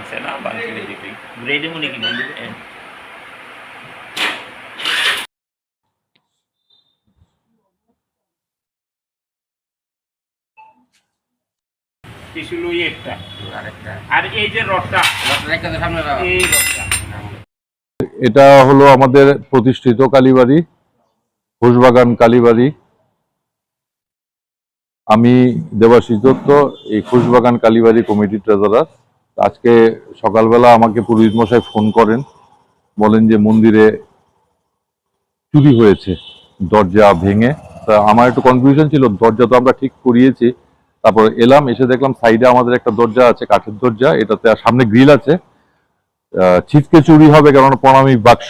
Senang bangkit lagi. Grade mu ni kini dulu. কিছু লই একটা আর এই যে রডটা এই রডটা এটা হলো আমাদের প্রতিষ্ঠিত কালীবাড়ি, ঘোষবাগান কালীবাড়ি। আমি দেবাশিস দত্ত, এই ঘোষবাগান কালীবাড়ি কমিটির ট্রেজারার। আজকে সকালবেলা আমাকে পুরোহিত মশাই ফোন করেন, বলেন যে মন্দিরে চুরি হয়েছে, দরজা ভেঙে। তা আমার একটু কনফিউশন ছিল, দরজা তো আমরা ঠিক করিয়েছি। তারপর এলাম, এসে দেখলাম সাইডে আমাদের একটা দরজা আছে, কাঠের দরজা, এটাতে সামনে গ্রিল আছে। ছিটকে চুরি হবে, কারণ প্রণামী বাক্স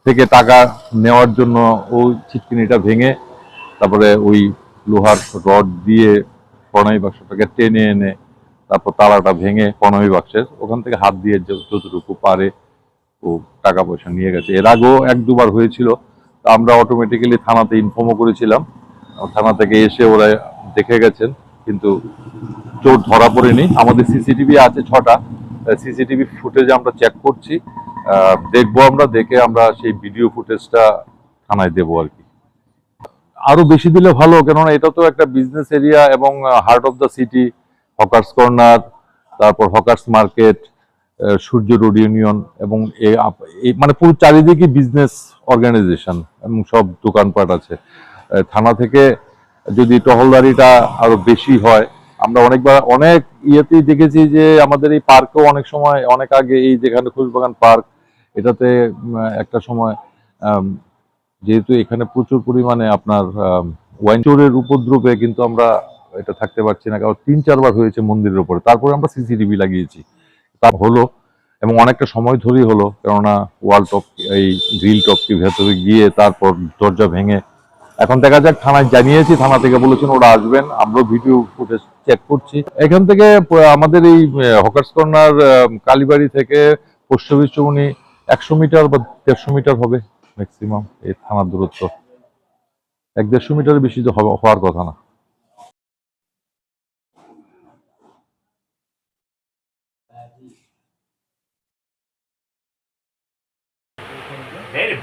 থেকে টাকা নেওয়ার জন্য ওই ছিটকিনিটা ভেঙে তারপরে ওই লোহার রড দিয়ে প্রণামী বাক্সটাকে টেনে এনে তারপর তালাটা ভেঙে প্রণামী বাক্সের ওখান থেকে হাত দিয়ে যতটুকু পারে ও টাকা পয়সা নিয়ে গেছে। এর আগেও এক দুবার হয়েছিল। তা আমরা অটোমেটিক্যালি থানাতে ইনফর্মও করেছিলাম, থানা থেকে এসে ওরা দেখে গেছেন, কিন্তু চোর ধরা পড়েনি। আমাদের সিসিটিভি আছে 6টা, সিসিটিভি ফুটেজ আমরা চেক করছি, দেখবো আমরা, দেখে আমরা সেই ভিডিও ফুটেজটা থানায় দেবো আর কি। আরো বেশি দিলে ভালো, কেননা এটা তো একটা বিজনেস এরিয়া এবং heart of the city. Hawkers corner, তারপর হকার্স মার্কেট, সূর্য রোড ইউনিয়ন, এবং মানে পুরো চারিদিকে বিজনেস অর্গানাইজেশন এবং সব দোকানপাট আছে। থানা থেকে যদি টহলদারিটা আরো বেশি হয়, আমরা অনেক ইয়েতেই দেখেছি যে আমাদের এই পার্কেও অনেক সময়, অনেক আগে এই যেখানে খোশবাগান পার্ক, এটাতে একটা সময় যেহেতু এখানে প্রচুর পরিমাণে আপনার ওয়াইন চোরের উপদ্রবে কিন্তু আমরা এটা থাকতে পারছি না, কারণ 3-4 বার হয়েছে মন্দিরের উপরে। তারপরে আমরা সিসিটিভি লাগিয়েছি, তা হলো, এবং অনেকটা সময় ধরেই হলো, কেননা ওয়াল টপ, এই গ্রিল টপটি ভেতরে গিয়ে তারপর দরজা ভেঙে। এখন দেখা যাক, থানায় জানিয়েছি, থানা থেকে বলেছেন ওরা আসবেন, আমরাও ভিডিও ফুটেজ চেক করছি। এখান থেকে আমাদের এই হকার্স কর্নার কালীবাড়ি থেকে পোস্ট অফিস চৌমুনি 100 মিটার বা 150 মিটার হবে ম্যাক্সিমাম এই থানার দূরত্ব। 1-150 মিটারের বেশি তো হওয়ার কথা না।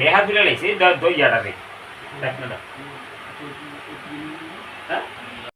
বেহাদুরে লাইছে দই জাড়া রে